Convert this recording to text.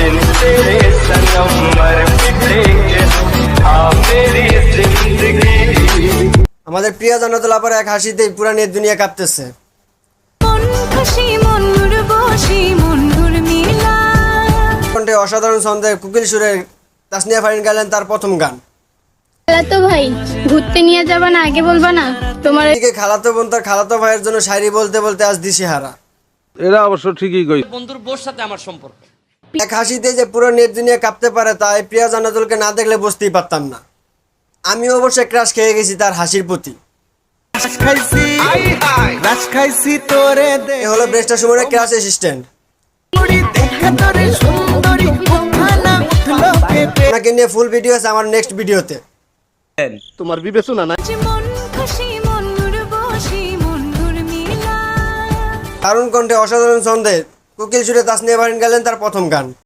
दिन तेरे सनम मर मिटेंगे हाँ मेरी जिंदगी। আমাদের প্রিয় জান্নাতুল আপার এক হাসিতেই পুরা নেট দুনিয়া কাঁপতেছে। মন খুশি মন বসি মন মিলা কণ্ঠে অসাধারণ ছন্দে কোকিল সুরে তাসনিয়া ফারিন গাইলেন তার প্রথম গান। তো ভাই ঘুরতে নিয়ে যাবা না আগে বলবা না তোমার এদিকে খালাতো বোন তার খালাতো ভাইয়ের জন্য শায়রি বলতে বলতে আজ দিশেহারা। এরা অবশ্য ঠিকই কই। বন্ধুর বোর সাথে আমার সম্পর্ক এক হাসিতে যে পুরো নেট দুনিয়া কাঁপতে পারে তাই প্রিয়া জান্নাতুলকে না দেখলে বুঝতেই পারতাম না। আমি অবশ্যই ক্রাশ খেয়ে গেছি তার হাসির প্রতি। এ হলো ব্রেস্টা সুমনের ক্রাশ অ্যাসিস্ট্যান্ট। ওনাকে নিয়ে ফুল ভিডিও আছে আমার নেক্সট ভিডিওতে। তোমার বিবেচনা নাই। মন খুশি মন বসি মন মিলা দারুণ কণ্ঠে অসাধারণ ছন্দে কোকিল সুরে তাসনিয়া ফারিন গাইলেন তার প্রথম গান।